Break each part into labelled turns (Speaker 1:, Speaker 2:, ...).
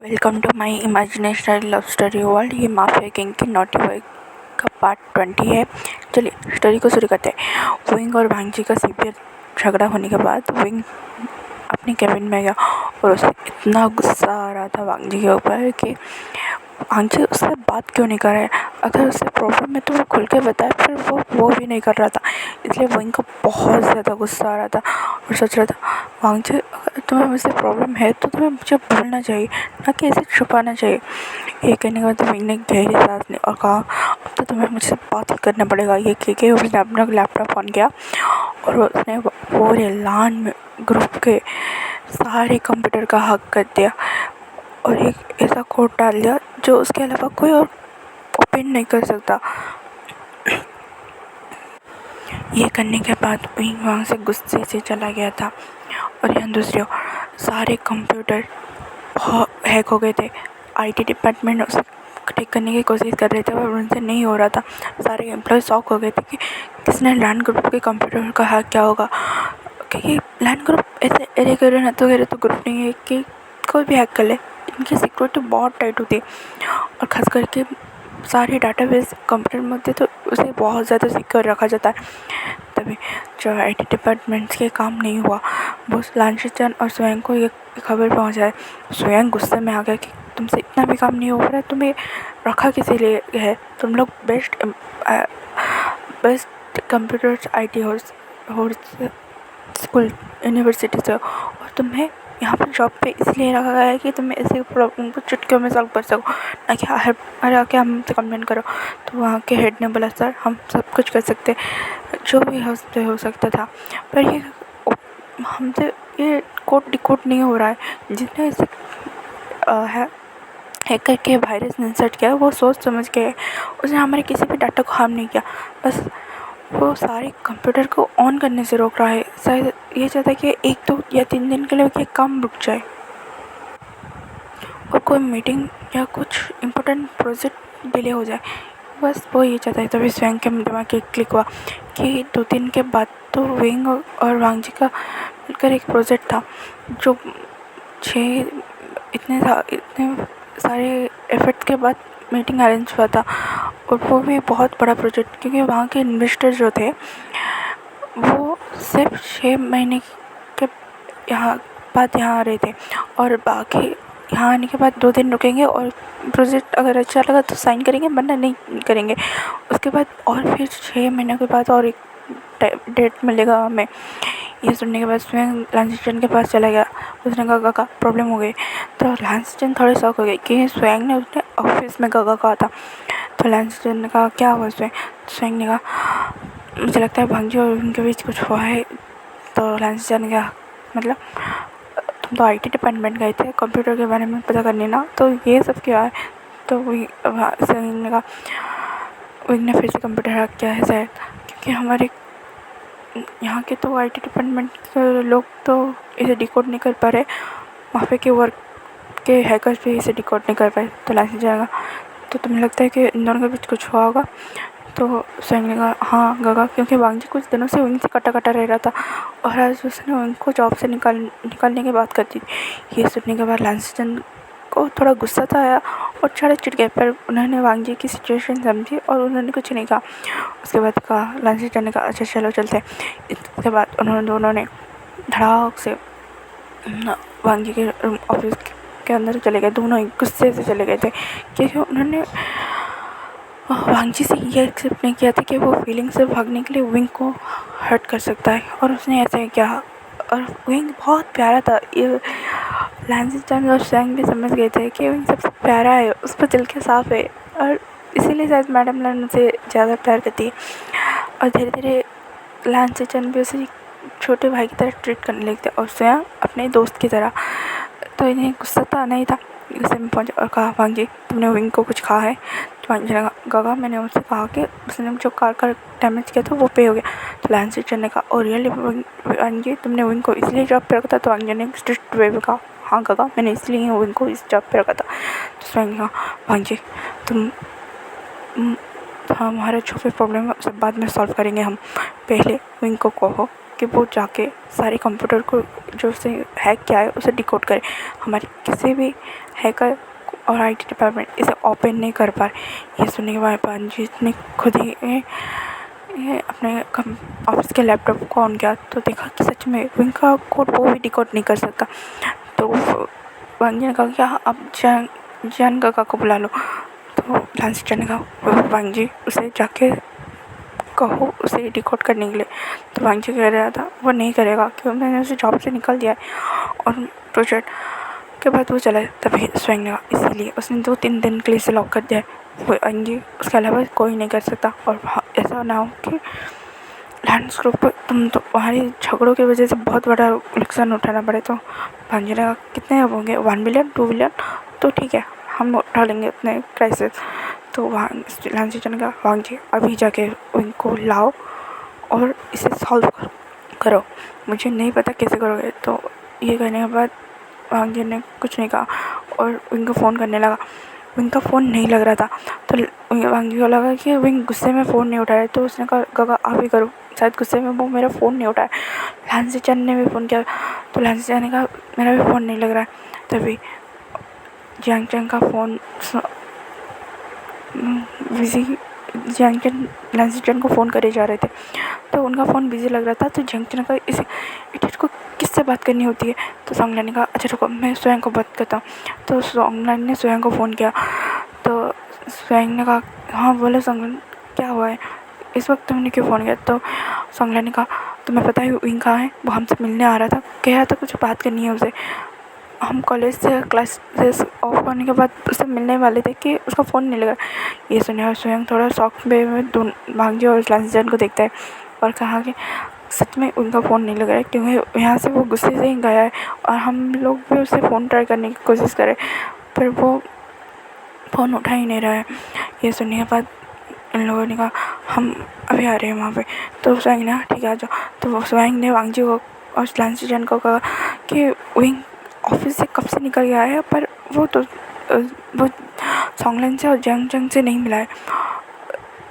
Speaker 1: Welcome to my imaginational love story world. ये mafia king की naughty boy का part 20 है। चलिए स्टोरी को शुरू करते हैं। विंग और भांजी का सीवियर झगड़ा होने के बाद विंग अपने कैबिन में गया और उसे इतना गुस्सा आ रहा था भांजी के ऊपर कि भांजी उससे बात क्यों नहीं कर रहा है। अगर उससे प्रॉब्लम है तो वो खुल के बताए, फिर वो भी नहीं कर रहा था। इसलिए विंग को बहुत ज़्यादा गुस्सा आ रहा था और सोच रहा था, भांजी अगर तुम्हें मुझसे प्रॉब्लम है तो तुम्हें मुझे बोलना चाहिए, ना कि ऐसे छुपाना चाहिए। ये कहने के बाद विंग ने गहरी सांस ली और कहा, अब तो तुम्हें मुझसे बात ही करना पड़ेगा। ये कह के उसने अपना लैपटॉप ऑन किया और उसने पूरे लान में ग्रुप के सारे कंप्यूटर का हक कर दिया और एक ऐसा कोड डाल दिया जो उसके अलावा कोई और ओपन नहीं कर सकता। ये करने के बाद विंग वहाँ से गुस्से से चला गया था और यहाँ दूसरी ओर सारे कंप्यूटर हैक हो गए थे। आईटी डिपार्टमेंट उसे ठीक करने की कोशिश कर रहे थे पर उनसे नहीं हो रहा था। सारे एम्प्लॉय शॉक हो गए थे कि किसने लैंड ग्रुप के कंप्यूटर का हैक क्या होगा, क्योंकि लैंड ग्रुप ऐसे एरे करे ना तो ग्रुप नहीं है कि कोई भी हैक कर ले। इनकी सिक्योरिटी बहुत टाइट होती है और ख़ास करके सारे डाटाबेस कंप्यूटर में होते तो उसे बहुत ज़्यादा सिक्योर रखा जाता है। तभी जो आईटी डिपार्टमेंट्स के काम नहीं हुआ, वो लांचन और स्वयं को ये खबर पहुंचाए। स्वयं गुस्से में आ गया कि तुमसे इतना भी काम नहीं हो रहा है, तुम्हें रखा किसी लिए है। तुम लोग बेस्ट कंप्यूटर्स आईटी हो स्कूल यूनिवर्सिटी से और तुम्हें यहाँ पर जॉब पे इसलिए रखा गया है कि तुम ऐसे प्रॉब्लम को चुटकियों में सॉल्व कर सको, ना कि हर आके हमसे कंप्लेन करो। तो वहाँ के हेड ने बोला, सर हम सब कुछ कर सकते, जो भी हो सकता था, पर ये हमसे ये कोड डिकोड नहीं हो रहा है। जिसने इसे हैक करके वायरस इंसर्ट किया वो सोच समझ के उसने हमारे किसी भी डाटा को हार्म नहीं किया, बस वो सारे कंप्यूटर को ऑन करने से रोक रहा है। शायद ये चाहता है कि 1 2 या 3 दिन के लिए ये काम रुक जाए और कोई मीटिंग या कुछ इम्पोर्टेंट प्रोजेक्ट डिले हो जाए, बस वो ये चाहता है। तभी स्वयं के दिमाग के क्लिक हुआ कि 2 दिन के बाद तो विंग और वांगजी का मिलकर एक प्रोजेक्ट था जो इतने सारे एफर्ट्स के बाद मीटिंग अरेंज हुआ था और वो भी बहुत बड़ा प्रोजेक्ट, क्योंकि वहाँ के इन्वेस्टर जो थे वो सिर्फ 6 महीने के यहाँ आ रहे थे और बाकी यहाँ आने के बाद 2 दिन रुकेंगे और प्रोजेक्ट अगर अच्छा लगा तो साइन करेंगे, वरना नहीं करेंगे। उसके बाद और फिर 6 महीने के बाद और एक डेट मिलेगा हमें। ये सुनने के बाद स्वयं लांचन के पास चला गया। उसने कहा, गगा प्रॉब्लम हो गई। तो लांचन थोड़े शौक हो गए कि स्वयं ने उसने ऑफिस में गगा कहा था। तो लांचन ने कहा, क्या हुआ स्वयं ने कहा, मुझे लगता है भांजी और उनके बीच कुछ हुआ है। तो लांचन ने कहा, मतलब तुम तो आईटी डिपार्टमेंट गए थे कंप्यूटर के बारे में पता करने ना, तो ये सब क्या है। तो स्वयं ने कहा, विंग ने फिर से कंप्यूटर हैक किया है शायद, क्योंकि हमारे यहाँ के तो आईटी डिपार्टमेंट के लोग तो इसे डिकोड नहीं कर पा रहे, माफिया के वर्क के हैकर्स भी इसे डिकोड नहीं कर पाए। तो लाइसेंस जाएगा, तो तुम्हें लगता है कि इन दोनों के बीच कुछ हुआ होगा। तो स्वयं ने कहा, हाँ गगा, क्योंकि वांगजी कुछ दिनों से विंग से कटा रह रहा था और आज उसने उनको जॉब से निकालने की बात करती थी। ये सुनने के बाद लांचन को थोड़ा गुस्सा तो आया और चिढ़ गए, पर उन्होंने वांगजी की सिचुएशन समझी और उन्होंने कुछ नहीं कहा। उसके बाद कहा, लांचन ने कहा, अच्छा चलो चलते हैं। इसके बाद उन्होंने दोनों ने धड़ाक से वांगजी के ऑफिस के अंदर चले गए। दोनों ही गुस्से से चले गए थे क्योंकि उन्होंने वांगजी से ये एक्सेप्ट नहीं किया था कि वो फीलिंग से भागने के लिए विंग को हर्ट कर सकता है, और उसने ऐसे किया। और विंग बहुत प्यारा था। ये लांचन और स्वयं भी समझ गए थे कि विंग सबसे प्यारा है, उस पर दिल के साफ है और इसीलिए शायद मैडम लान उसे ज़्यादा प्यार करती है। और धीरे धीरे लांचन भी उसे छोटे भाई की तरह ट्रीट करने लगते और स्वयं अपने दोस्त की तरह। तो इन्हें गुस्सा तो आना ही था। गुस्से में पहुँचे और कहा, वांगजी तुमने विंग को कुछ कहा है। तो वांगजी ने कहा, गगा मैंने उससे कहा कि उसने जो कार का डैमेज किया था वो पे हो गया। तो लांचन ने कहा, और रियली वांगजी तुमने विंग को इसलिए जॉब पे रखा था। तो वांगजी ने स्ट्रिक्ट वे में कहा, हाँ गगा मैंने इसलिए विंग को इस जॉब पे रखा था। तो स्वयं कहा, वांगजी तुम हमारे जो भी प्रॉब्लम है उसे बाद में सॉल्व करेंगे, हम पहले विंग को कहो कि वो जाके सारे कंप्यूटर को जो उसे हैक किया है उसे डिकोड करे। हमारे किसी भी हैकर और आईटी डिपार्टमेंट इसे ओपन नहीं कर पा रहे। ये सुनने के बाद बांजीत ने खुद ही ये अपने ऑफिस के लैपटॉप को ऑन किया तो देखा कि सच में विंग का कोड वो भी डिकोड नहीं कर सकता। तो वांगी ने कहा कि अब जान काका को बुला लो। तो लांसी ने कहा वांगी उसे जाके कहो उसे डिकोड करने के लिए। तो वांगी कह रहा था वो नहीं करेगा क्योंकि मैंने उसे जॉब से निकाल दिया है और प्रोजेक्ट के बाद वो चला। तभी स्वयं ने कहा इसीलिए उसने 2-3 दिन के लिए इसे लॉक कर दिया है। वो वांगी उसके अलावा कोई नहीं कर सकता। और ऐसा ना हो कि लैंड्स ग्रुप पर तुम तो तुम्हारी झगड़ों की वजह से बहुत बड़ा नुकसान उठाना पड़े। तो वांगी ने कहा कितने अब होंगे 1 बिलियन 2 बिलियन तो ठीक है हम उठा लेंगे उतने क्राइसिस। तो वहाँ लांसी ने कहा वांगी अभी जाके उनको लाओ और इसे सॉल्व करो। मुझे नहीं पता कैसे करोगे। तो ये कहने के बाद वांगी ने कुछ नहीं कहा और विंग फ़ोन करने लगा। विंग का फ़ोन नहीं लग रहा था तो वांगी को लगा कि विंग गुस्से में फ़ोन नहीं उठाया। तो उसने कहा आप ही करो, शायद गुस्से में वो मेरा फ़ोन नहीं उठाया। लांसी चंद ने भी फ़ोन किया तो लांसी चंद ने कहा मेरा भी फ़ोन नहीं लग रहा है। तभी जियांग चंग का फ़ोन बिजी जियांग चंग लांसी चंद को फ़ोन करे जा रहे थे तो उनका फ़ोन बिजी लग रहा था। तो जियांग चंग का इस इडियट को किससे बात करनी होती है। तो सोंगलान ने कहा अच्छा रुको मैं स्वयं को बात करता हूँ। तो सोंगलान ने स्वयं को फ़ोन किया तो स्वयं ने कहा हाँ बोलो सोंगलान क्या हुआ है, इस वक्त तुमने क्यों फ़ोन किया। तो सोंगलान ने कहा तुम्हें पता है विंग कहाँ है, वो हमसे मिलने आ रहा था, कह रहा था कुछ बात करनी है उसे। हम कॉलेज से क्लासेस ऑफ होने के बाद उससे मिलने वाले थे कि उसका फ़ोन नहीं लगा। ये सुने स्वयं थोड़ा शॉक में भांगी और लांसी को देखता है और कहा कि सच में उनका फ़ोन नहीं लग रहा है क्योंकि यहाँ से वो गुस्से से ही गया है और हम लोग भी उसे फ़ोन ट्राई करने की कोशिश करें पर वो फ़ोन उठा ही नहीं रहा है। ये सुनने के बाद इन लोगों ने कहा हम अभी आ रहे हैं वहाँ पे। तो स्वयं ने ठीक है आ जाओ। तो स्वयं ने वांगजी को और लांसी को कहा कि विंग ऑफिस से कब से निकल गया है पर वो सोंगलान से और जियांग चंग से नहीं मिला है।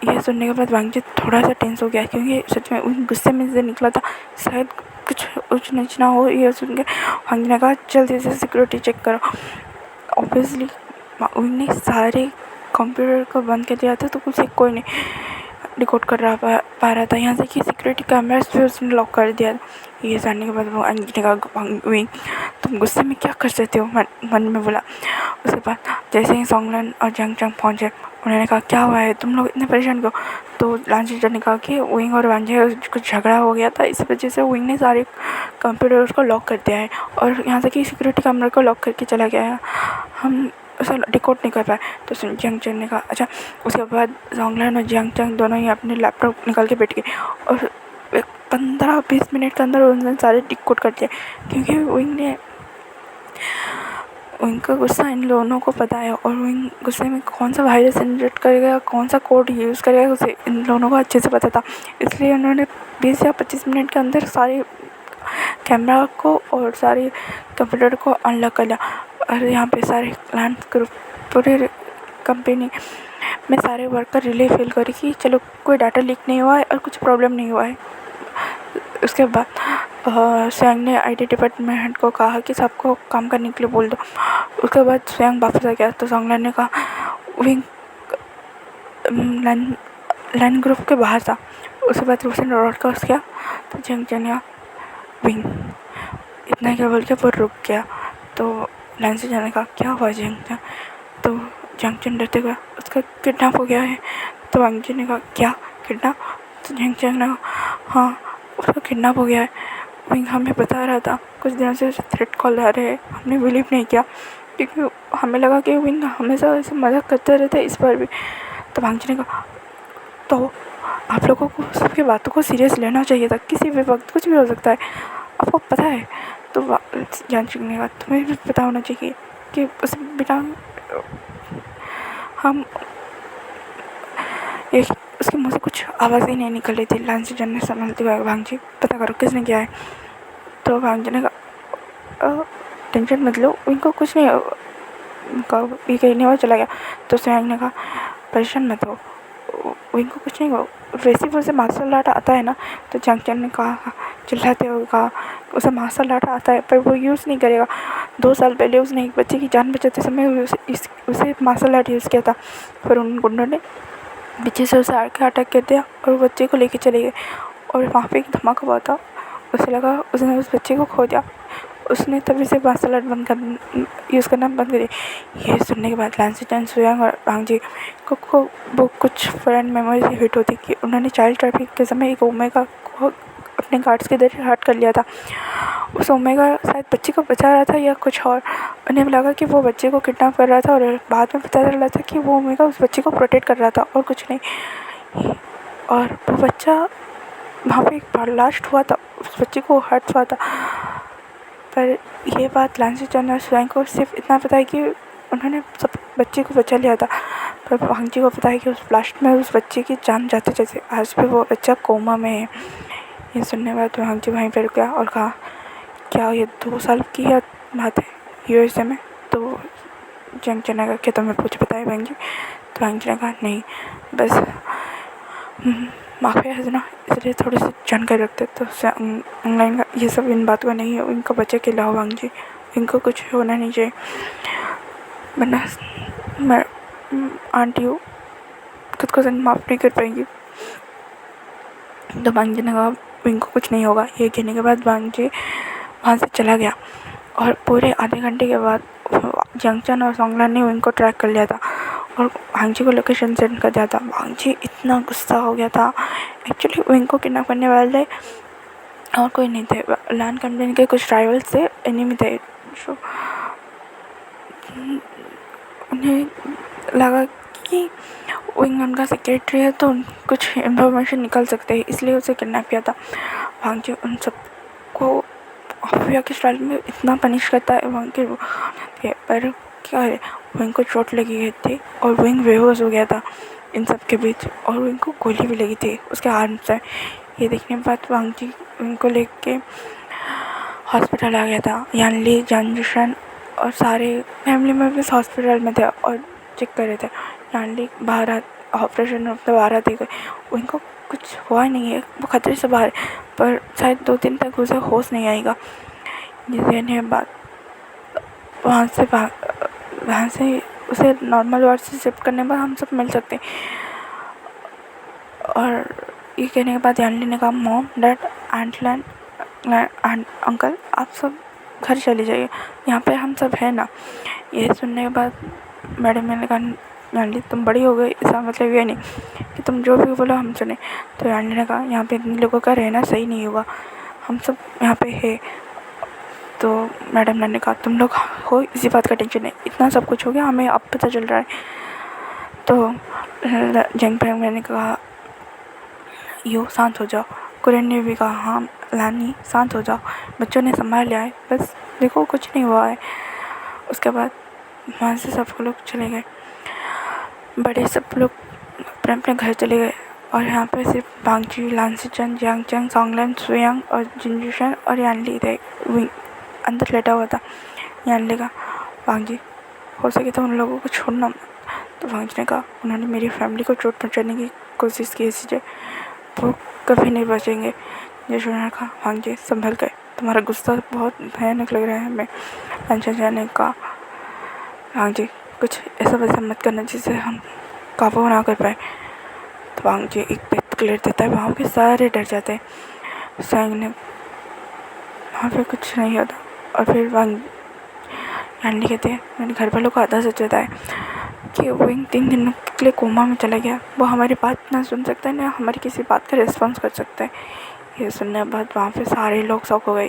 Speaker 1: यह सुनने के बाद वांगजी थोड़ा सा टेंस हो गया क्योंकि सच में उन गुस्से में से निकला था, शायद कुछ ऊँच नीच ना हो। यह सुन के वांगजी ने कहा जल्दी से सिक्योरिटी चेक करो। ऑब्वियसली उनने सारे कंप्यूटर को बंद कर दिया था तो कुछ कोई नहीं डिकोड कर पा रहा था। यहाँ से कि सिक्योरिटी कैमरास भी उसने लॉक कर दिया। ये जानने के बाद वो वांगी ने कहा विंग तुम गुस्से में क्या कर सकते हो, मन में बोला। उसके बाद जैसे ही सोंगलान और जियांग चंग पहुँचे उन्होंने कहा क्या हुआ है तुम लोग इतने परेशान क्यों। तो लांसी ने कहा कि विंग और वांगी कुछ झगड़ा हो गया था, इस वजह से विंग ने सारे कंप्यूटर्स को लॉक कर दिया है और यहाँ से कि सिक्योरिटी कैमरा को लॉक करके चला गया है, हम उसे डिकोड नहीं कर पाए। तो जियांग चंग ने कहा अच्छा। उसके बाद सोंगलान और जियांग चंग दोनों ही अपने लैपटॉप निकाल के बैठ गए और 15-20 मिनट के अंदर उन्होंने सारे डिकोड कर दिया क्योंकि विंग ने उनका गुस्सा इन दोनों को पता है और विंग गुस्से में कौन सा वायरस जनरेट करेगा कौन सा कोड यूज़ करेगा उसे इन दोनों को अच्छे से पता था। इसलिए उन्होंने 20 या 25 मिनट के अंदर सारे कैमरा को और सारे कंप्यूटर को अनलॉक कर लिया। और यहाँ पे सारे लैंड्स ग्रुप पूरे कंपनी में सारे वर्कर रिले फील करे कि चलो कोई डाटा लीक नहीं हुआ है और कुछ प्रॉब्लम नहीं हुआ है। उसके बाद स्वयं ने आईटी डिपार्टमेंट को कहा कि सबको काम करने के लिए बोल दो। उसके बाद स्वयं वापस आ गया तो सोंगलान ने कहा विंग लैंड ग्रुप के बाहर था। उसके बाद उसने ब्रॉडकास्ट किया तो जियांग चंग ने विंग इतना क्या बोल के वो रुक गया। तो लांसी ने कहा क्या हुआ जियांग चंग। तो जियांग चंग डरते हुए उसका किडनैप हो गया है। तो वांगी ने कहा क्या किडनैप। तो जियांग चंग ने कहा हाँ उसका किडनैप हो गया है, विंग हमें बता रहा था, कुछ दिनों से थ्रेट कॉल आ रहे हैं, हमने बिलीव नहीं किया क्योंकि हमें लगा कि विंग हमेशा ऐसे मजाक करते रहते इस बार भी। तो वांगी ने कहा तो आप लोगों को सबकी बातों को सीरियस लेना चाहिए था, किसी भी वक्त कुछ भी हो सकता है, आपको पता है। तो जियांग चंग ने कहा तुम्हें भी पता होना चाहिए कि उस बिना हम एक उसके मुँह से कुछ आवाज़ ही नहीं निकल रही थी। लांसी चंग ने संभलते हुए वांगी पता करो किसने किया है। तो वांगी ने कहा टेंशन मत लो उनको कुछ नहीं, उनका ये कहने हुआ चला गया। तो स्वयं ने कहा परेशान मत हो, विंग को कुछ नहीं हुआ। वैसे भी उसे मार्शल आर्ट आता है ना, तो जंगचन ने कहा, चिल्लाते हुए कहा उसे मार्शल आर्ट आता है पर वो यूज़ नहीं करेगा। 2 साल पहले उसने एक बच्चे की जान बचाते समय उसे मार्शल आर्ट यूज़ किया था, पर उन गुंडों ने पीछे से उसे आके अटैक कर दिया और वो बच्चे को लेके चले गए और वहाँ पे एक धमाका हुआ था। उसे लगा उसने उस बच्चे को खो दिया, उसने तभी से मार्शल आर्ट यूज़ करना बंद कर दिया। ये सुनने के बाद लांसी चैन, सुयांग और वांग जी को वो कुछ फ्रेंड मेमोरी हिट होती कि उन्होंने चाइल्ड ट्रैफिक के समय एक ओमेगा को अपने गार्ड्स के जरिए हर्ट कर लिया था। उस ओमेगा शायद बच्चे को बचा रहा था या कुछ और, उन्हें लगा कि वो बच्चे को किडनैप कर रहा था और बाद में पता चला था कि वो ओमेगा उस बच्चे को प्रोटेक्ट कर रहा था और कुछ नहीं। और वो बच्चा वहाँ पे एक ब्लास्ट हुआ था, उस बच्चे को हर्ट हुआ था। पर ये बात लांसी चैन और सुयांग को सिर्फ इतना पता है कि उन्होंने सब बच्चे को बचा लिया था, पर वांग जी को पता है कि उस ब्लास्ट में उस बच्चे की जान जाते जैसे आज भी वो बच्चा कोमा में है। ये सुनने के बाद वांग जी वहीं पर रुक गया और कहा, क्या ये 2 साल की बात है यूएसए में? तो जंगचन ने कहा, क्या तुम्हें कुछ पता है वांग जी? तो वांग जी ने कहा, नहीं, बस माफिया है ना, इसलिए थोड़ी सी जानकारी रखते। तो ऑनलाइन का ये सब इन बातों का नहीं है, इनको बच्चे के लाओ वांग जी, इनको कुछ होना नहीं चाहिए, वरना मैं आंटी हूँ, खुद को माफ़ नहीं कर पाएंगी। तो वांग जी ने कहा इनको कुछ नहीं होगा। ये कहने के बाद वांग जी वहाँ से चला गया और पूरे आधे घंटे के बाद जंगचन और सोंगलान ने इनको ट्रैक कर लिया था और वांग जी को लोकेशन सेंड कर दिया था। वांग जी इतना गुस्सा हो गया था। एक्चुअली विंग को किडनैप करने वाले और कोई नहीं थे, लैंड कंपनी के कुछ राइवल्स थे, एनिमी थे। जो उन्हें लगा कि विंग उनका सेक्रेटरी है तो कुछ इन्फॉर्मेशन निकल सकते हैं, इसलिए उसे किडनैप किया था। वांग जी उन सबको माफिया के स्टाइल में इतना पनिश करता है वांग के, पर क्या है, विंग को चोट लगी गई थी और विंग बेहोश हो गया था इन सब के बीच, और विंग को गोली भी लगी थी उसके आर्म से। ये देखने के बाद वांग जी विंग को लेके हॉस्पिटल आ गया था। यानली, जानजुशन और सारे फैमिली मेम्बर्स हॉस्पिटल में थे और चेक कर रहे थे। यानली बाहर ऑपरेशन रूम से बाहर आती गई, उनको कुछ हुआ नहीं है, वो खतरे से बाहर, पर शायद 2 दिन तक उसे होश नहीं आएगा। जिसने बाद वहाँ से उसे नॉर्मल वार्ड से शिफ्ट करने पर हम सब मिल सकते हैं। और ये कहने के बाद यानली ने कहा, मॉम, डैड, आंट, अंकल, आप सब घर चले जाइए, यहाँ पे हम सब है ना। ये सुनने के बाद मैडम ने कहा, यानली तुम बड़ी हो गई, इसका मतलब ये नहीं कि तुम जो भी बोलो हम सुने। तो यानली ने कहा, यहाँ पे इतने लोगों का रहना सही नहीं होगा, हम सब यहाँ पे है। तो मैडम ने कहा, तुम लोग हो, इसी बात का टेंशन है, इतना सब कुछ हो गया, हमें अब पता चल रहा है। तो जंगपेंग ने कहा, यो शांत हो जाओ। कुरेन ने भी कहा, हाँ लानी शांत हो जाओ, बच्चों ने संभाल लिया है, बस देखो कुछ नहीं हुआ है। उसके बाद वहाँ से सब लोग चले गए, बड़े सब लोग अपने अपने घर चले गए और यहाँ पे सिर्फ वांग जी, लांसी चैन, जंगचन, सोंगलान, सुयांग और जिनजुशन और यानली थे। अंदर लेटा हुआ था। यानली का, वांग जी हो सके तो उन लोगों को छोड़ना मत। तो वांग जी ने कहा, उन्होंने मेरी फैमिली को चोट पहुँचाने की कोशिश की, इसलिए वो कभी नहीं बचेंगे। जैसे ने कहा, वांग जी संभल गए, तुम्हारा गुस्सा बहुत भयानक लग रहा है हमें। लांसी ने कहा, वांग जी कुछ ऐसा वैसा मत करना जिससे हम काबू ना कर पाए। तो वांग जी एक पेट क्लियर देता है, वहाँ के सारे डर जाते हैं। सांग ने वहाँ पे कुछ नहीं होता और फिर वांग यानली कहते हैं, मैंने घर वालों को आधा सच बताया कि विंग 3 दिनों के लिए कोमा में चला गया, वो हमारी बात ना सुन सकता है ना हमारी किसी बात का रिस्पॉन्स कर सकता है। ये सुनने के बाद वहाँ पे सारे लोग शॉक हो गए।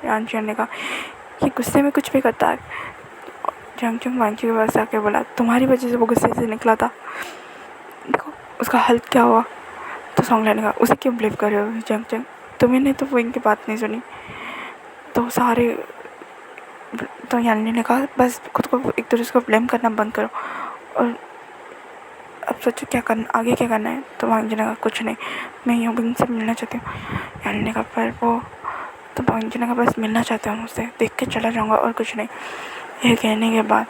Speaker 1: यानची ने कहा, ये गुस्से में कुछ भी करता है। जंगचुंग वांग जी के पास आके बोला, तुम्हारी वजह से वो गुस्से से निकला था, देखो उसका हल क्या हुआ। तो सोंगलान ने कहा, उसे क्यों ब्लेम कर रहे हो जंगचुंग, तुम्हें तो विंग की बात नहीं सुनी। तो सारे तो यानली ने कहा, बस खुद को एक दूसरे को ब्लेम करना बंद करो और अब सोचो क्या करना, आगे क्या करना है। तो वांग जी ने कहा, कुछ नहीं, मैं यूँ विंग से मिलना चाहती हूँ। यानली ने कहा, पर वो, तो वांग जी ने कहा, बस मिलना चाहता हूँ उससे, देख के चला जाऊँगा और कुछ नहीं। यह कहने के बाद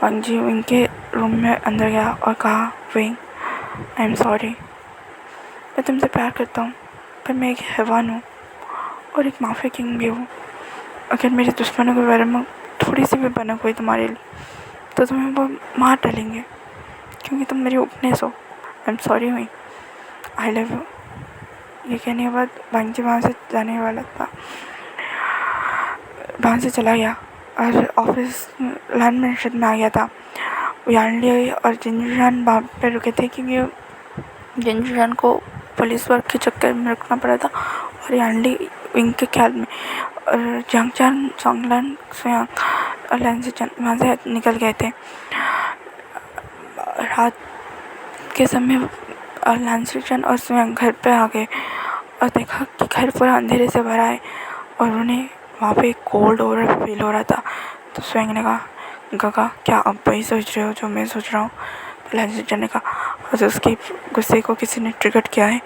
Speaker 1: वांग जी विंग के रूम में अंदर गया और कहा, विंग आई एम सॉरी, मैं तुमसे प्यार करता हूँ, पर मैं एक हैवान हूँ और एक माफिया किंग भी हूँ। अगर मेरे दुश्मनों के बारे में थोड़ी सी भी भनक हुई तुम्हारे लिए तो तुम्हें वो मार डालेंगे, क्योंकि तुम मेरी वीकनेस हो। आई एम सॉरी हुई, आई लव यू। ये कहने के बाद बांजी वहाँ से जाने वाला था, वहाँ से चला गया और ऑफिस लैंड मेंशन में आ गया था। यानली और जिंजुशान वहाँ पे रुके थे, क्योंकि जिंजुशान को पुलिस वर्क के चक्कर में रुकना पड़ा था और यानली इनके ख्याल में और जंगचान, सोंगलान, सुयांग और लैंसिचन वहाँ से निकल गए थे। रात के समय लैंसिचन और सुयांग घर पे आ गए और देखा कि घर पूरा अंधेरे से भरा है और उन्हें वहाँ पे कोल्ड ओवर फील हो रहा था। तो सुयांग ने कहा, गगा क्या अब वही सोच रहे हो जो मैं सोच रहा हूँ? तो लैंसिचन ने कहा, और उसके गुस्से को किसी ने ट्रिगर किया है,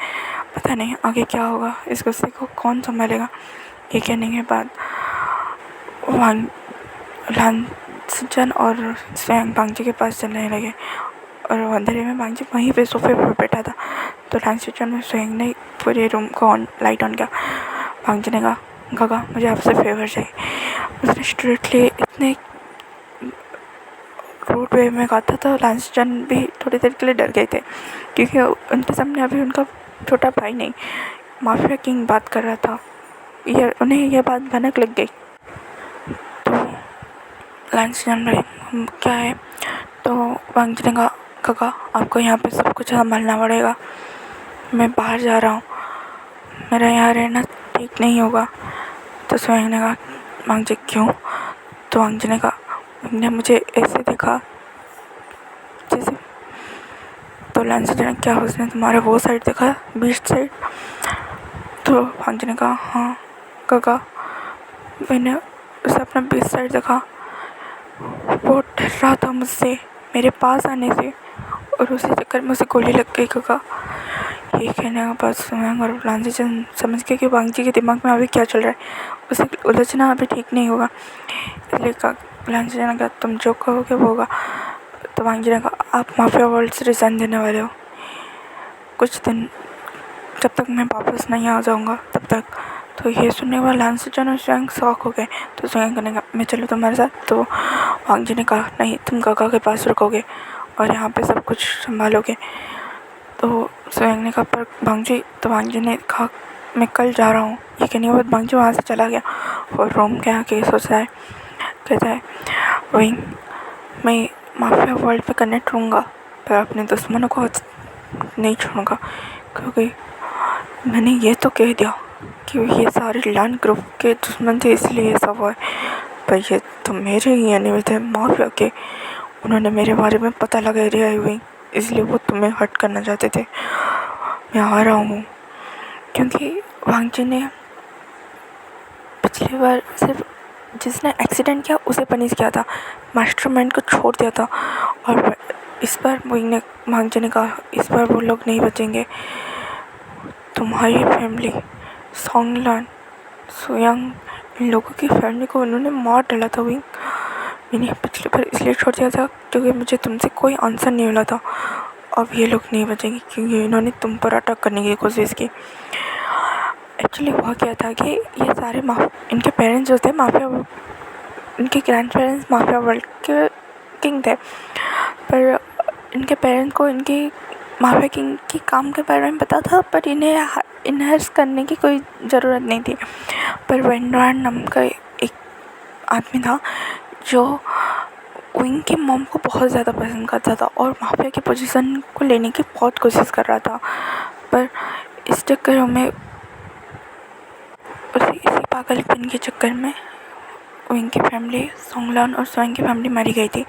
Speaker 1: पता नहीं आगे क्या होगा, इस गुस्से को कौन संभालेगा। ये कहने के बाद लैंसिचन और सुयांग बांगजी के पास चलने लगे और अंधेरे में बांगजी वहीं पे सोफे पर बैठा था। तो लैंसिचन और सुयांग ने पूरे रूम को लाइट ऑन किया। बांगजी ने कहा, गगा मुझे आपसे फेवर चाहिए। उसने स्ट्रेटली इतने रूड वे में कहा था, तो लैंसिचन भी थोड़ी देर के लिए डर गए थे, क्योंकि उनके सामने अभी उनका छोटा भाई नहीं, माफिया किंग बात कर रहा था। उन्हें यह बात भनक लग गई। तो लैंसिचन भाई क्या है? तो बांगजी ने कहा, गगा आपको यहाँ पे सब कुछ संभालना पड़ेगा, मैं बाहर जा रहा हूँ, मेरा यहाँ रहना ठीक नहीं होगा। तो सुयांग ने कहा, बांगजी क्यों? तो बांगजी ने कहा, उन्होंने मुझे ऐसे देखा जैसे। तो लैंसिचन ने, क्या उसने तुम्हारे वो साइड देखा, बीच साइड? तो बांगजी ने कहा, हाँ गगा मैंने उसे अपना बीच साइड देखा, वो डर रहा था मुझसे मेरे पास आने से और उसी चक्कर में उसे गोली लग गई। गगा ये कहने के बाद सुयांग और लैंसिचन समझ गए कि बांगजी के दिमाग में अभी क्या चल रहा है, उसे उलझना अभी ठीक नहीं होगा। इसलिए लैंसिचन ने कहा, तुम जो कहोगे वो होगा। तो बांगजी ने कहा, आप माफिया वर्ल्ड से रिजाइन देने वाले हो कुछ दिन, जब तक मैं वापस नहीं आ जाऊँगा तब तक। तो ये सुनने के बाद लैंसिचन और सुयांग शॉक हो गए। तो सुयांग ने कहा, मैं चलूँ तुम्हारे साथ? तो बांगजी ने कहा, नहीं तुम गगा के पास रुकोगे और यहाँ पे सब कुछ संभालोगे। तो सुयांग ने कहा, पर बांगजी? तो बांगजी ने कहा, मैं कल जा रहा हूँ। ये कहने के बाद बांगजी वहाँ से चला गया और रूम के आके सोचता है, कहता है, वही मैं माफिया वर्ल्ड पे कनेक्ट रहूँगा पर अपने दुश्मनों को नहीं छोड़ूंगा, क्योंकि मैंने ये तो कह दिया कि ये सारे लैंड ग्रुप के दुश्मन थे इसलिए ये सब हुआ है, पर ये तो मेरे ही एनिमी थे माफिया के, उन्होंने मेरे बारे में पता लगा दिया हुई, इसलिए वो तुम्हें हर्ट करना चाहते थे। मैं आ रहा हूँ। क्योंकि बांगजी ने पिछली बार सिर्फ जिसने एक्सीडेंट किया उसे पनिश किया था, मास्टरमाइंड को छोड़ दिया था, और इस बार बांगजी ने कहा, इस बार वो लोग नहीं बचेंगे। तुम्हारी फैमिली सोंगलान, सुयांग, इन लोगों की फैमिली को उन्होंने मार डाला था। वही मैंने पिछली बार इसलिए छोड़ दिया था क्योंकि मुझे तुमसे कोई आंसर नहीं मिला था। अब ये लोग नहीं बचेंगे क्योंकि इन्होंने तुम पर अटैक करने की कोशिश की। एक्चुअली हुआ क्या था कि ये सारे इनके पेरेंट्स जो थे माफिया, इनके ग्रैंड पेरेंट्स माफिया वर्ल्ड के किंग थे, पर इनके पेरेंट्स को इनकी माफिया किंग की काम के बारे में पता था, पर इन्हें इनहर्स करने की कोई ज़रूरत नहीं थी। पर वेंड्रान नाम का एक आदमी था जो विंग की मॉम को बहुत ज़्यादा पसंद करता था और माफिया की पोजीशन को लेने की बहुत कोशिश कर रहा था, पर इस चक्कर में इसी पागलपन के चक्कर में विंग की फैमिली सोंगलान और सुयांग की फैमिली मारी गई थी।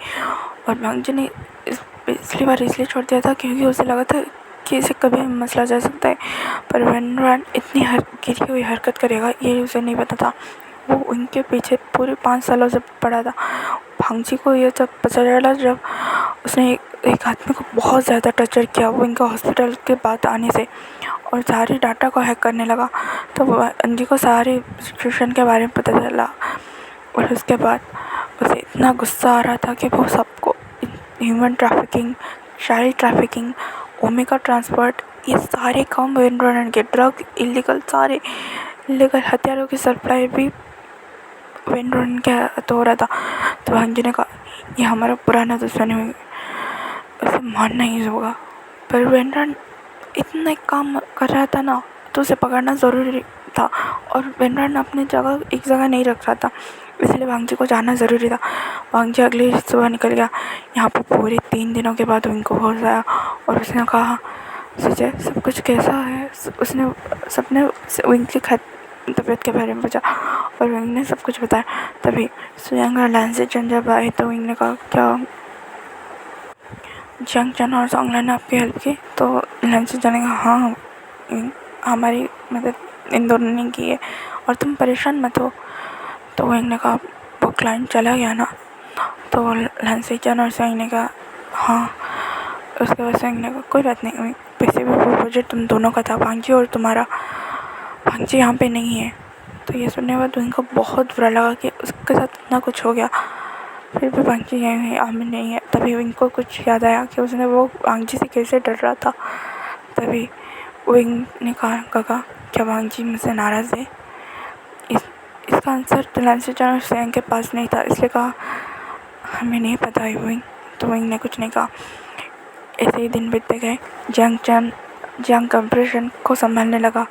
Speaker 1: और बांगजी ने पिछली बार इसलिए छोड़ दिया था क्योंकि उसे लगा था कि इसे कभी मसला जा सकता है, पर वेंड्रान इतनी गिरी हुई हरकत करेगा ये उसे नहीं पता था। वो उनके पीछे पूरे 5 सालों से पड़ा था। बांगजी को ये जब पता चला, जब उसने एक आदमी को बहुत ज़्यादा टर्चर किया वो इनका हॉस्पिटल के बाद आने से, और सारे डाटा को हैक करने लगा, तो अंजी को सारे सिचुएशन के बारे में पता चला। और उसके बाद उसे इतना गुस्सा आ रहा था कि वो सबको human trafficking, child trafficking omega transport, ये सारे काम वेंड्रोन के, ड्रग इलीगल, सारे इलीगल हथियारों की सप्लाई भी वेंड्रोन के तो हो रहा था। तो भांजी ने कहा ये हमारा पुराना दुश्मन है, उसे मारना ही होगा। पर वेंड्रोन इतना काम कर रहा था ना, तो उसे पकड़ना ज़रूरी था, और वेंड्रोन अपनी जगह एक जगह नहीं रख रहा था, इसलिए वांगजी को जाना ज़रूरी था। वांगजी अगली सुबह निकल गया। यहाँ पर पूरे 3 दिनों के बाद उनको होश आया और उसने कहा सुजय सब कुछ कैसा है। उसने सबने विंग की तबीयत के बारे में पूछा और विंग ने सब कुछ बताया। तभी सुयांग और लैंसी जब आए तो विंग ने कहा क्या जंग चन और सॉन्गलैन ने आपकी हेल्प की। तो लैंसी ने कहा हाँ हमारी मदद इन दोनों ने की है और तुम परेशान मत हो। तो विंग ने कहा वो क्लाइंट चला गया ना। तो लैंसी और सुयांग ने कहा हाँ। उसके बाद सुयांग ने कहा कोई बात नहीं, वैसे भी वो प्रोजेक्ट तुम दोनों का था, भांजी और तुम्हारा। भांजी यहाँ पे नहीं है। तो ये सुनने के बाद उनको बहुत बुरा लगा कि उसके साथ इतना कुछ हो गया, फिर भी भांजी यहीं है, आमिर नहीं है। तभी उनको कुछ याद आया कि उसने वो भांजी से कैसे डर रहा था। तभी विंग ने कहा क्या भांजी मुझसे नाराज़ है। इसका आंसर तो लैंसी और सुयांग के पास नहीं था, इसलिए कहा हमें नहीं पता है विंग। तो विंग ने कुछ नहीं कहा। ऐसे ही दिन बीतते गए। जंग कंप्रेशन को संभालने लगा।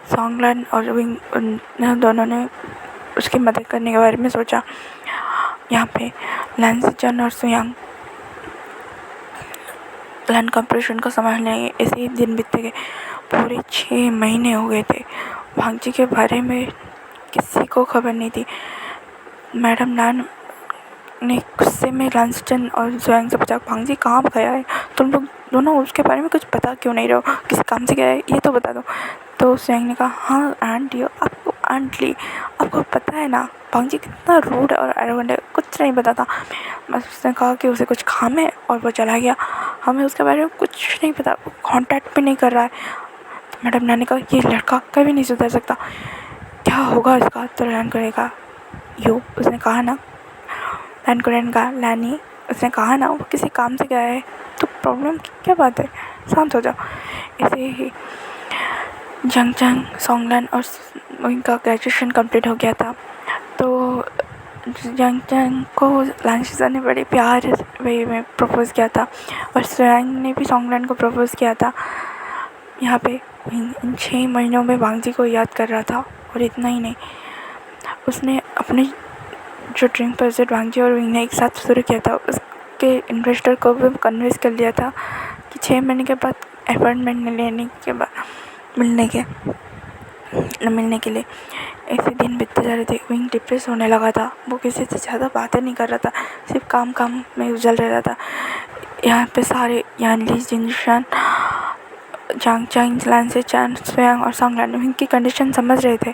Speaker 1: सॉन्गलैन और विंग दोनों ने उसकी मदद करने के बारे में सोचा। यहाँ पे लैंसी और सुयांग लैंड कंप्रेशन को संभालने लगे। ऐसे ही दिन बीतते गए। पूरे 6 महीने हो गए थे। भांजी के बारे में किसी को खबर नहीं थी। मैडम नान ने गुस्से में लैंसचन और सुयांग से पूछा भांजी कहाँ गया है, तुम लोग दोनों उसके बारे में कुछ पता क्यों नहीं रहो, किसी काम से गया है ये तो बता दो। तो सुयांग ने कहा हाँ आंटी, आपको आंटी आपको पता है ना भांजी कितना रूड और एरोगेंट है, कुछ नहीं बताता। बस उसने कहा कि उसे कुछ काम है और वो चला गया, हमें उसके बारे में कुछ नहीं पता, कॉन्टैक्ट भी नहीं कर रहा है। तो मैडम नान ने कहा ये लड़का कभी नहीं सुधर सकता, क्या होगा इसका। तो लैन करेगा यो, उसने कहा ना लैन का लैनी, उसने कहा ना वो किसी काम से गया है, तो प्रॉब्लम क्या बात है, शांत हो जाओ। ऐसे ही जंग सॉन्गलैन और उनका ग्रेजुएशन कंप्लीट हो गया था। तो जंग को लैंसी ने बड़े प्यार वे में प्रपोज़ किया था और सुयांग ने भी सॉन्गलैन को प्रपोज़ किया था। यहाँ पे इन 6 महीनों में वांगजी को याद कर रहा था। और इतना ही नहीं, उसने अपने जो ड्रीम प्रोजेक्ट वांगजी और विंग ने एक साथ शुरू किया था, उसके इन्वेस्टर को भी कन्विंस कर लिया था कि 6 महीने के बाद अपॉइंटमेंट लेने के बाद मिलने के लिए। ऐसे दिन बीतते जा रहे थे। विंग डिप्रेस होने लगा था, वो किसी से ज़्यादा बातें नहीं कर रहा था, सिर्फ काम में उलझा रहा था। यहाँ पे सारे यानली जिनशान जांग लैंसी सुयांग और सॉन्गलैन विंग की कंडीशन समझ रहे थे,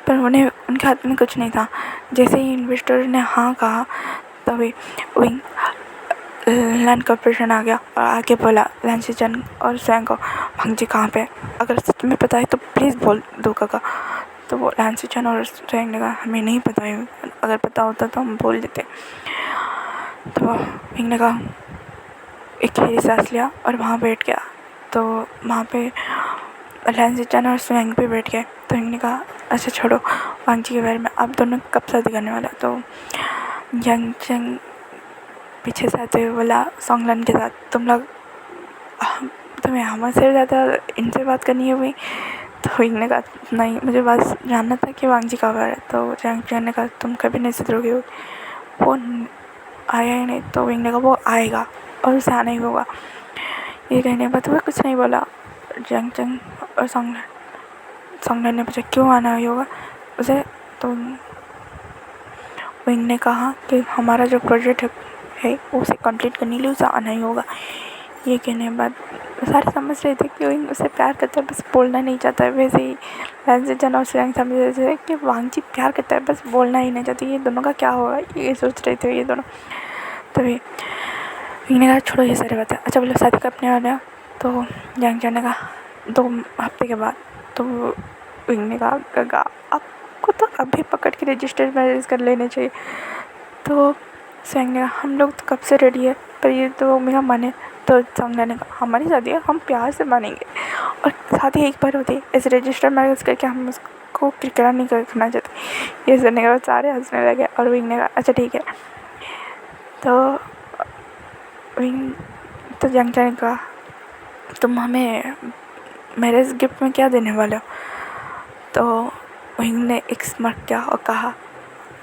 Speaker 1: पर उन्हें उनके हाथ में कुछ नहीं था। जैसे ही इन्वेस्टर ने हाँ कहा तभी विंग लैंड कॉर्पोरेशन आ गया और आके बोला लैंसी और सुयांग को भांजी कहाँ पे, अगर सच में पता है तो प्लीज़ बोल दो काका। तो वो लैंसी और सुयांग ने कहा हमें नहीं पता है, अगर पता होता तो हम बोल देते। तो विंग ने कहा एक गहरी सांस लिया और वहाँ बैठ गया। तो वहाँ पे लैंसी और सुयांग पे बैठ गए। तो विंग ने कहा अच्छा छोड़ो वांगजी के बारे में, आप दोनों कब शादी करने वाला। तो जंग पीछे से आते हुए बोला सॉन्गलैन के साथ तुम्हें हमसे ज़्यादा इनसे बात करनी है भाई। तो विंग ने कहा नहीं, मुझे बस जानना था कि वांगजी कब आ रहा है। तो जंग ने कहा तुम कभी नहीं सुधरोगे, वो आया ही नहीं। तो विंग ने कहा वो आएगा और उसे आना ही होगा। ये कहने के बाद वह कुछ नहीं बोला। जंग और सॉन्गलैन ने पूछा क्यों आना ही होगा उसे। तो विंग ने कहा कि हमारा जो प्रोजेक्ट है उसे कंप्लीट करने के लिए उसे आना ही होगा। ये कहने के बाद सारे समझ रहे थे कि विंग उसे प्यार करता है, बस बोलना नहीं चाहता है। वैसे ही लैंसी और सुयांग समझ रहे थे कि वांगजी प्यार करता है, बस बोलना ही नहीं चाहती। ये दोनों का क्या होगा ये सोच रहे थे ये दोनों। तभी विंग ने कहा छोड़ो ये सारी बातें, अच्छा बोलो शादी कब नहीं आना। तो जंग ने कहा 2 हफ्ते के बाद। तो विंग ने कहा आपको तो अभी पकड़ के रजिस्टर मैरिज कर लेने चाहिए। तो सॉन्ग ने कहा हम लोग तो कब से रेडी है, पर ये तो मेरा मन है। तो सॉन्ग ने कहा हमारी शादी है, हम प्यार से मानेंगे, और शादी एक बार होती है, ऐसे रजिस्टर मैरिज करके हम उसको किरकिरा नहीं करना चाहते। ये सुनने के बाद सारे हंसने लगे और विंग ने कहा अच्छा ठीक है। तो विंग तो जंगचा ने कहा तुम हमें मैरिज गिफ्ट में क्या देने वाले हो? तो विंग ने एक स्मार्ट किया और कहा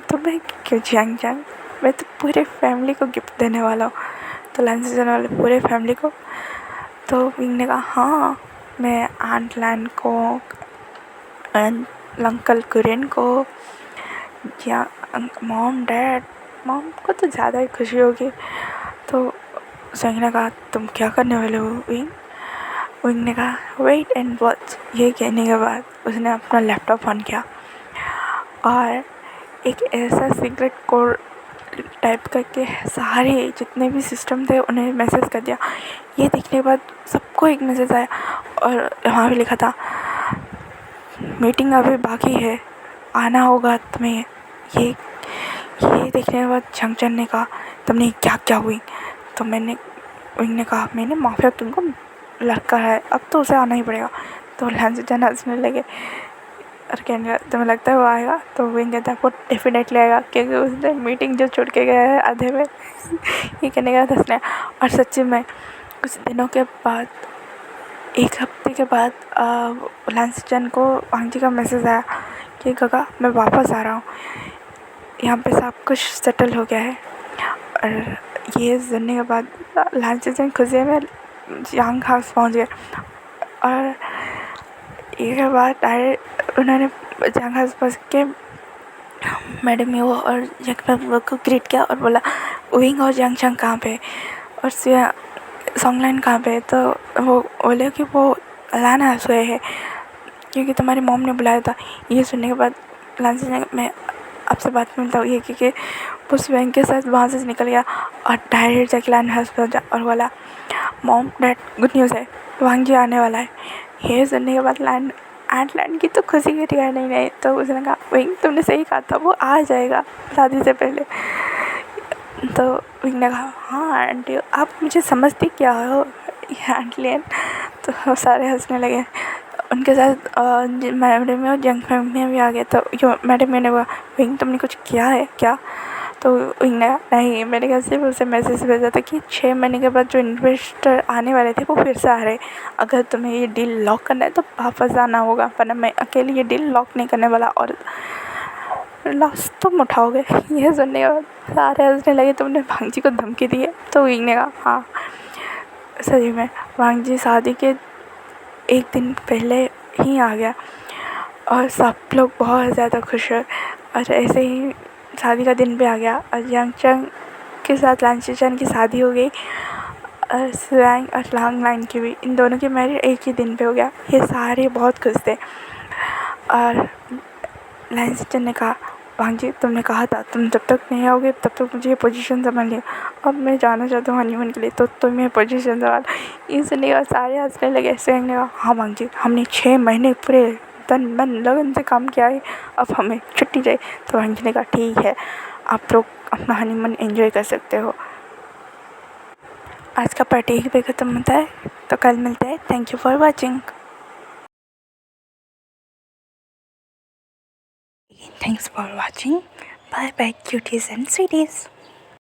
Speaker 1: तो मैं क्यों जंग, मैं तो पूरे फैमिली को गिफ्ट देने वाला हूँ। तो लैंस देने वाले पूरे फैमिली को। तो विंग ने कहा हाँ, मैं आंट लैन को, अंकल कुरियन को, या मॉम डैड, मॉम को तो ज़्यादा ही खुशी होगी। तो संग ने कहा तुम क्या करने वाले हो विंग? विंग ने कहा वेट एंड वॉच। ये कहने के बाद उसने अपना लैपटॉप ऑन किया और एक ऐसा सीक्रेट कोड टाइप करके सारे जितने भी सिस्टम थे उन्हें मैसेज कर दिया। ये देखने के बाद सबको एक मैसेज आया और वहाँ भी लिखा था मीटिंग अभी बाकी है, आना होगा तुम्हें। ये देखने के बाद झंगचन ने कहा तुमने क्या क्या हुई? तो विंग ने कहा मैंने माफिया किंग को लड़का है, अब तो उसे आना ही पड़ेगा। तो लैंसजन हंसने लगे और कहने लगा तुम्हें लगता है वो आएगा? तो विंग कहता है वो डेफिनेटली आएगा, क्योंकि उसने मीटिंग जो छोड़ के गया है आधे में। ये कहने का हंसने। और सच्ची में कुछ दिनों के बाद, एक हफ्ते के बाद लैंसजन को वांग जी का मैसेज आया कि गगा मैं वापस आ रहा हूँ, यहाँ पे सब कुछ सेटल हो गया है। और ये सुनने के बाद लैंसजन खुशी में यांग हाउस पहुँच गए और एक बार डायरेक्ट उन्होंने यांग हाउस पहुँच के मैडम यो और जंग को ग्रीट किया और बोला विंग और जंग कहाँ पे और सॉन्गलाइन कहाँ पे? तो वो बोले कि वो लान हाउस गए हैं क्योंकि तुम्हारी मॉम ने बुलाया था। ये सुनने के बाद लान से मैं आपसे बात मिलता हूँ ये, क्योंकि वो स्वयं के साथ वहाँ से निकल गया और डायरेक्ट जाके लान हाउस पहुँचा और बोला मॉम डैड गुड न्यूज़ है, वांग जी आने वाला है। ये सुनने के बाद लैंड की तो खुशी की ठिकाना नहीं। तो उसने कहा विंग तुमने सही कहा था, वो आ जाएगा शादी से पहले। तो विंग ने कहा हाँ आंटी आप मुझे समझती क्या हो आंटलियन। तो सारे हंसने लगे। उनके साथ मैडम और जंग फैमिली भी आ गए। तो जो मैडम मैंने कहा विंग तुमने कुछ किया है क्या? तो विंग ने नहीं, मैंने कहा सिर्फ उसे मैसेज भेजा था कि 6 महीने के बाद जो इन्वेस्टर आने वाले थे वो फिर से आ रहे, अगर तुम्हें ये डील लॉक करना है तो वापस आना होगा, वरना मैं अकेले ये डील लॉक नहीं करने वाला और लॉस तुम उठाओगे। यह सुनने के बाद सारे हंसने लगे तुमने वांग जी को धमकी दी है? तो विंग ने कहा हाँ सही में वांग जी शादी के एक दिन पहले ही आ गया और सब लोग बहुत ज़्यादा खुश हुए। और ऐसे ही शादी का दिन भी आ गया और यांगचंग के साथ लांशीचन की शादी हो गई और स्वैंग और लांग लाइन की भी, इन दोनों की मैरिज एक ही दिन पे हो गया। ये सारे बहुत खुश थे। और लांशीचन ने कहा वांग जी तुमने कहा था तुम जब तक नहीं आओगे तब तक मुझे ये पोजीशन संभाल लिया, अब मैं जाना चाहता हूँ हनीमून के लिए, तो तुम ये पोजीशन संभाल। ये सुनने का सारे हंसने लगे। स्वैंग ने कहा हाँ वांग जी हमने 6 महीने पूरे तन मन लगन से काम किया है, अब हमें छुट्टी चाहिए। तो वांग जी ने कहा ठीक है आप लोग अपना हनीमून एंजॉय कर सकते हो। आज का पार्टी यहीं पे ख़त्म होता है, तो कल मिलते हैं। Thank you for watching. Thanks for watching. Bye bye cuties and sweeties.